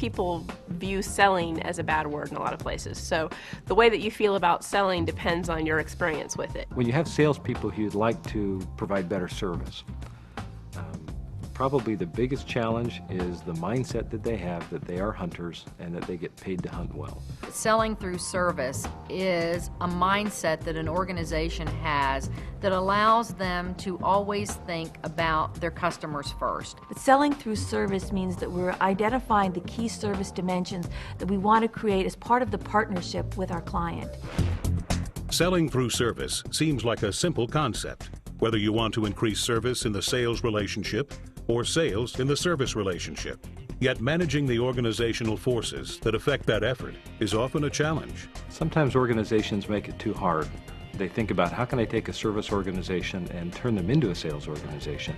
people view selling as a bad word in a lot of places. So the way that you feel about selling depends on your experience with it. When you have salespeople who'd like to provide better service, probably the biggest challenge is the mindset that they have that they are hunters and that they get paid to hunt well. Selling through service is a mindset that an organization has that allows them to always think about their customers first. But selling through service means that we're identifying the key service dimensions that we want to create as part of the partnership with our client. Selling through service seems like a simple concept, whether you want to increase service in the sales relationship or sales in the service relationship. Yet managing the organizational forces that affect that effort is often a challenge. Sometimes organizations make it too hard. They think about how can I take a service organization and turn them into a sales organization,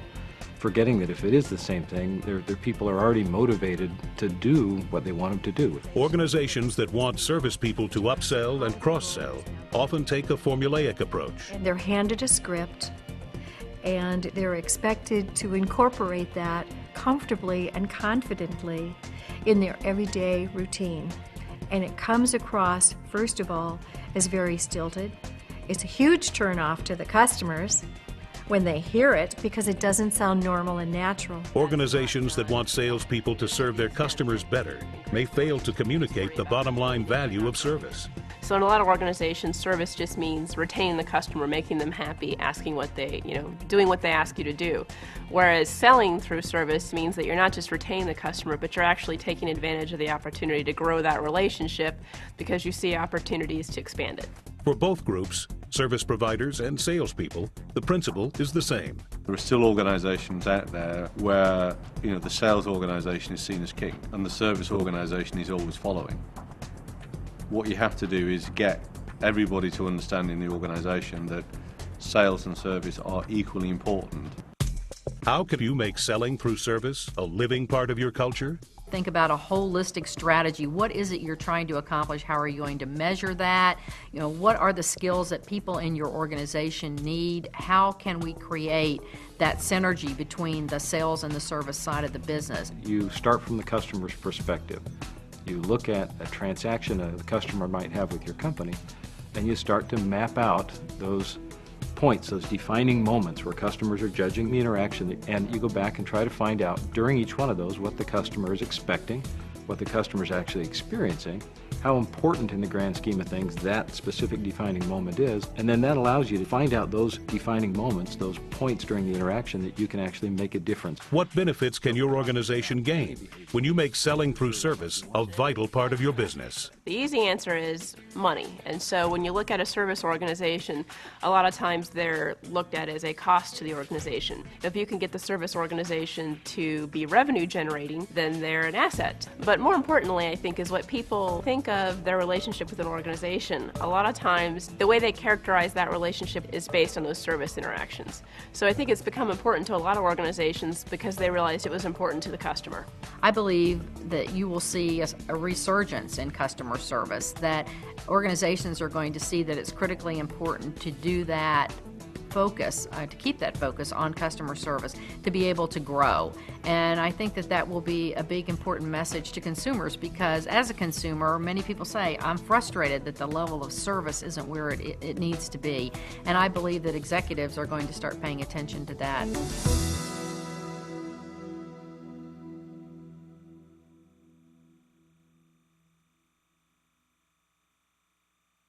forgetting that if it is the same thing, their people are already motivated to do what they want them to do. Organizations that want service people to upsell and cross-sell often take a formulaic approach. And they're handed a script, and they're expected to incorporate that comfortably and confidently in their everyday routine. And it comes across, first of all, as very stilted. It's a huge turnoff to the customers when they hear it because it doesn't sound normal and natural. Organizations that want salespeople to serve their customers better may fail to communicate the bottom line value of service. So in a lot of organizations, service just means retaining the customer, making them happy, asking what they, doing what they ask you to do. Whereas selling through service means that you're not just retaining the customer, but you're actually taking advantage of the opportunity to grow that relationship because you see opportunities to expand it. For both groups, service providers and salespeople, the principle is the same. There are still organizations out there where, the sales organization is seen as king and the service organization is always following. What you have to do is get everybody to understand in the organization that sales and service are equally important. How can you make selling through service a living part of your culture? Think about a holistic strategy. What is it you're trying to accomplish? How are you going to measure that? What are the skills that people in your organization need? How can we create that synergy between the sales and the service side of the business? You start from the customer's perspective. You look at a transaction a customer might have with your company, and you start to map out those points, those defining moments where customers are judging the interaction, and you go back and try to find out during each one of those what the customer is expecting, what the customer is actually experiencing, how important in the grand scheme of things that specific defining moment is, and then that allows you to find out those defining moments, those points during the interaction that you can actually make a difference. What benefits can your organization gain when you make selling through service a vital part of your business? The easy answer is money. And so when you look at a service organization, a lot of times they're looked at as a cost to the organization. If you can get the service organization to be revenue generating, then they're an asset. But more importantly, I think, is what people think of their relationship with an organization. A lot of times, the way they characterize that relationship is based on those service interactions. So I think it's become important to a lot of organizations because they realized it was important to the customer. I believe that you will see a resurgence in customer service, that organizations are going to see that it's critically important to do that focus, to keep that focus on customer service, to be able to grow. And I think that that will be a big important message to consumers, because as a consumer, many people say, I'm frustrated that the level of service isn't where it needs to be. And I believe that executives are going to start paying attention to that.